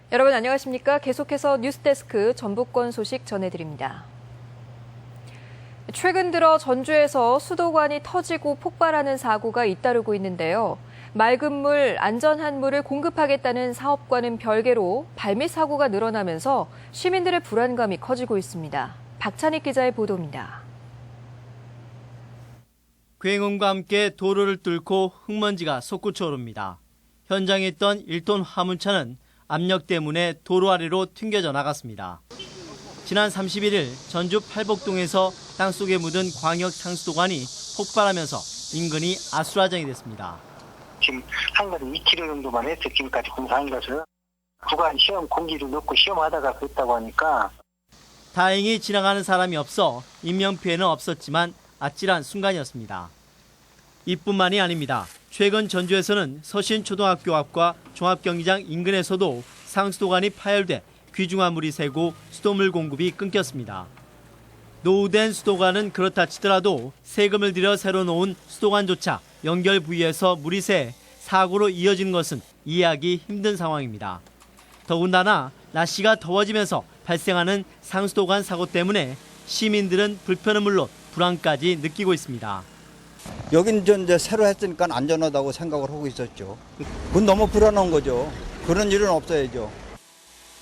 여러분 안녕하십니까? 계속해서 뉴스데스크 전북권 소식 전해드립니다. 최근 들어 전주에서 수도관이 터지고 폭발하는 사고가 잇따르고 있는데요. 맑은 물, 안전한 물을 공급하겠다는 사업과는 별개로 발밑 사고가 늘어나면서 시민들의 불안감이 커지고 있습니다. 박찬익 기자의 보도입니다. 굉음과 함께 도로를 뚫고 흙먼지가 솟구쳐 오릅니다. 현장에 있던 1톤 화물차는 압력 때문에 도로 아래로 튕겨져 나갔습니다. 지난 31일 전주 팔복동에서 땅속에 묻은 광역 상수도관이 폭발하면서 인근이 아수라장이 됐습니다. 지금 한 가지 2km 정도만 해서 지금까지 공사한 것을 구간 시험 공기를 넣고 시험하다가 그랬다고 하니까 다행히 지나가는 사람이 없어 인명피해는 없었지만 아찔한 순간이었습니다. 이뿐만이 아닙니다. 최근 전주에서는 서신초등학교 앞과 종합경기장 인근에서도 상수도관이 파열돼 귀중한 물이 새고 수돗물 공급이 끊겼습니다. 노후된 수도관은 그렇다 치더라도 세금을 들여 새로 놓은 수도관조차 연결 부위에서 물이 새 사고로 이어지는 것은 이해하기 힘든 상황입니다. 더군다나 날씨가 더워지면서 발생하는 상수도관 사고 때문에 시민들은 불편은 물론 불안까지 느끼고 있습니다. 여긴 이제 새로 했으니까 안전하다고 생각을 하고 있었죠. 그건 너무 불안한 거죠. 그런 일은 없어야죠.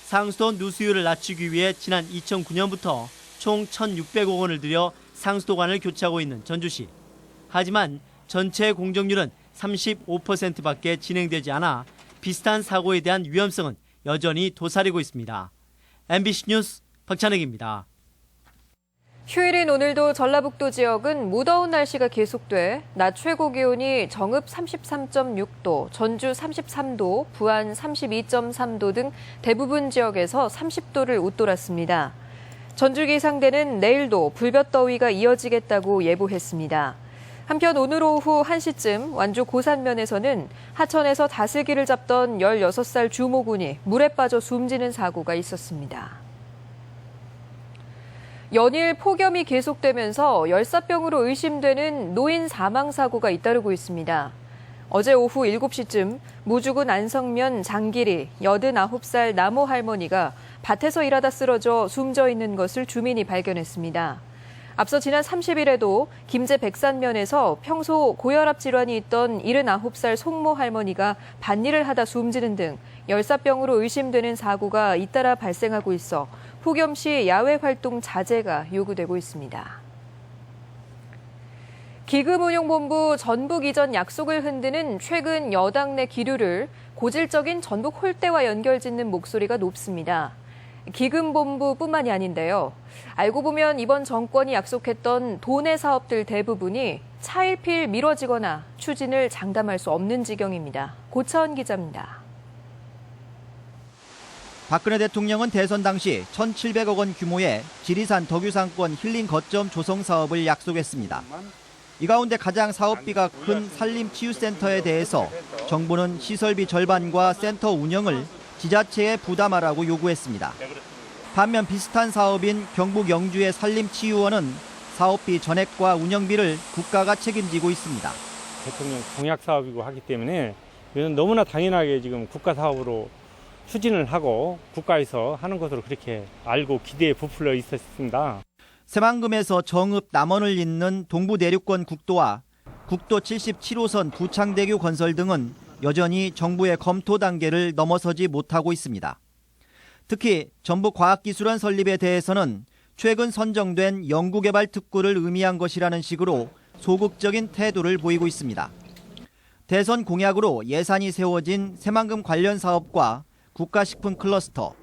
상수도 누수율을 낮추기 위해 지난 2009년부터 총 1,600억 원을 들여 상수도관을 교체하고 있는 전주시. 하지만 전체 공정률은 35%밖에 진행되지 않아 비슷한 사고에 대한 위험성은 여전히 도사리고 있습니다. MBC 뉴스 박찬익입니다. 휴일인 오늘도 전라북도 지역은 무더운 날씨가 계속돼 낮 최고 기온이 정읍 33.6도, 전주 33도, 부안 32.3도 등 대부분 지역에서 30도를 웃돌았습니다. 전주기상대는 내일도 불볕더위가 이어지겠다고 예보했습니다. 한편 오늘 오후 1시쯤 완주 고산면에서는 하천에서 다슬기를 잡던 16살 주모군이 물에 빠져 숨지는 사고가 있었습니다. 연일 폭염이 계속되면서 열사병으로 의심되는 노인 사망 사고가 잇따르고 있습니다. 어제 오후 7시쯤 무주군 안성면 장길이 89살 남모 할머니가 밭에서 일하다 쓰러져 숨져 있는 것을 주민이 발견했습니다. 앞서 지난 30일에도 김제 백산면에서 평소 고혈압 질환이 있던 79살 송모 할머니가 밭일을 하다 숨지는 등 열사병으로 의심되는 사고가 잇따라 발생하고 있어 폭염 시 야외 활동 자제가 요구되고 있습니다. 기금운용본부 전북 이전 약속을 흔드는 최근 여당 내 기류를 고질적인 전북 홀대와 연결짓는 목소리가 높습니다. 기금본부뿐만이 아닌데요. 알고 보면 이번 정권이 약속했던 도내 사업들 대부분이 차일피일 미뤄지거나 추진을 장담할 수 없는 지경입니다. 고차원 기자입니다. 박근혜 대통령은 대선 당시 1,700억 원 규모의 지리산 덕유상권 힐링 거점 조성 사업을 약속했습니다. 이 가운데 가장 사업비가 큰 산림치유센터에 대해서 정부는 시설비 절반과 센터 운영을 지자체에 부담하라고 요구했습니다. 반면 비슷한 사업인 경북 영주의 산림치유원은 사업비 전액과 운영비를 국가가 책임지고 있습니다. 대통령 공약 사업이고 하기 때문에 이건 너무나 당연하게 지금 국가 사업으로 추진을 하고 국가에서 하는 것으로 그렇게 알고 기대에 부풀려 있었습니다. 새만금에서 정읍 남원을 잇는 동부내륙권 국도와 국도 77호선 부창대교 건설 등은 여전히 정부의 검토 단계를 넘어서지 못하고 있습니다. 특히 전북과학기술원 설립에 대해서는 최근 선정된 연구개발 특구를 의미한 것이라는 식으로 소극적인 태도를 보이고 있습니다. 대선 공약으로 예산이 세워진 새만금 관련 사업과 국가식품 클러스터,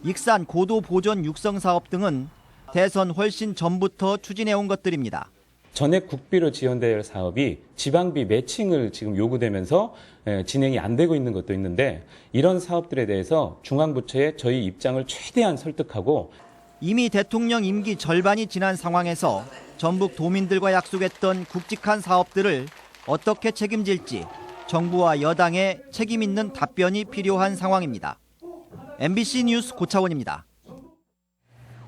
익산 고도 보존 육성 사업 등은 대선 훨씬 전부터 추진해온 것들입니다. 전액 국비로 지원될 사업이 지방비 매칭을 지금 요구되면서 진행이 안 되고 있는 것도 있는데 이런 사업들에 대해서 중앙부처에 저희 입장을 최대한 설득하고 이미 대통령 임기 절반이 지난 상황에서 전북 도민들과 약속했던 굵직한 사업들을 어떻게 책임질지 정부와 여당의 책임 있는 답변이 필요한 상황입니다. MBC 뉴스 고차원입니다.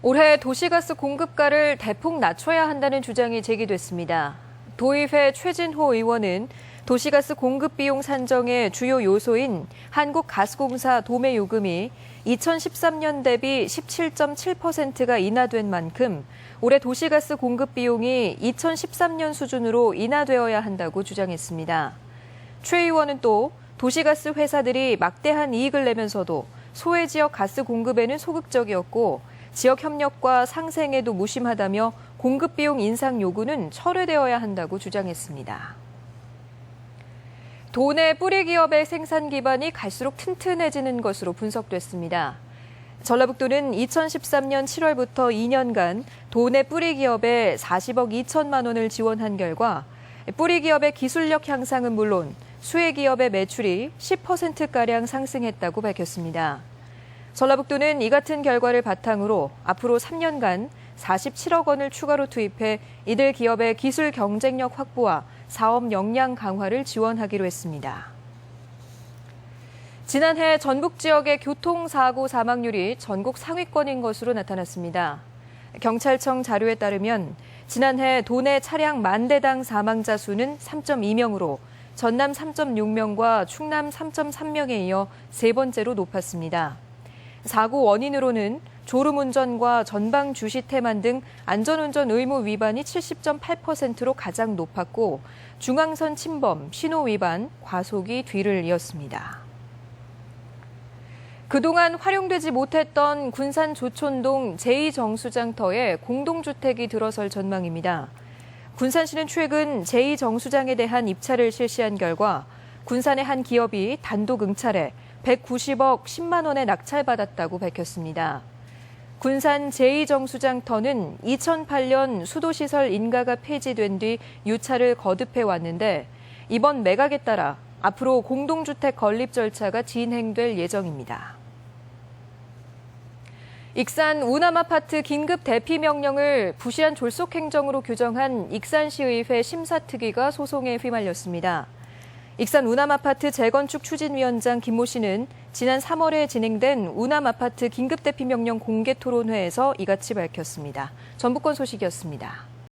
올해 도시가스 공급가를 대폭 낮춰야 한다는 주장이 제기됐습니다. 도의회 최진호 의원은 도시가스 공급 비용 산정의 주요 요소인 한국가스공사 도매 요금이 2013년 대비 17.7%가 인하된 만큼 올해 도시가스 공급 비용이 2013년 수준으로 인하되어야 한다고 주장했습니다. 최 의원은 또 도시가스 회사들이 막대한 이익을 내면서도 소외 지역 가스 공급에는 소극적이었고 지역 협력과 상생에도 무심하다며 공급 비용 인상 요구는 철회되어야 한다고 주장했습니다. 도내 뿌리 기업의 생산 기반이 갈수록 튼튼해지는 것으로 분석됐습니다. 전라북도는 2013년 7월부터 2년간 도내 뿌리 기업에 40억 2천만 원을 지원한 결과 뿌리 기업의 기술력 향상은 물론 수혜 기업의 매출이 10%가량 상승했다고 밝혔습니다. 전라북도는 이 같은 결과를 바탕으로 앞으로 3년간 47억 원을 추가로 투입해 이들 기업의 기술 경쟁력 확보와 사업 역량 강화를 지원하기로 했습니다. 지난해 전북 지역의 교통사고 사망률이 전국 상위권인 것으로 나타났습니다. 경찰청 자료에 따르면 지난해 도내 차량 10,000대당 사망자 수는 3.2명으로 전남 3.6명과 충남 3.3명에 이어 세 번째로 높았습니다. 사고 원인으로는 졸음운전과 전방 주시 태만 등 안전운전 의무 위반이 70.8%로 가장 높았고 중앙선 침범, 신호 위반, 과속이 뒤를 이었습니다. 그동안 활용되지 못했던 군산 조촌동 제2정수장터에 공동주택이 들어설 전망입니다. 군산시는 최근 제2정수장에 대한 입찰을 실시한 결과 군산의 한 기업이 단독 응찰해 190억 10만 원에 낙찰받았다고 밝혔습니다. 군산 제2정수장터는 2008년 수도시설 인가가 폐지된 뒤 유찰을 거듭해 왔는데 이번 매각에 따라 앞으로 공동주택 건립 절차가 진행될 예정입니다. 익산 우남아파트 긴급 대피 명령을 부실한 졸속 행정으로 규정한 익산시의회 심사특위가 소송에 휘말렸습니다. 익산 우남아파트 재건축 추진위원장 김모 씨는 지난 3월에 진행된 우남아파트 긴급대피명령 공개토론회에서 이같이 밝혔습니다. 전북권 소식이었습니다.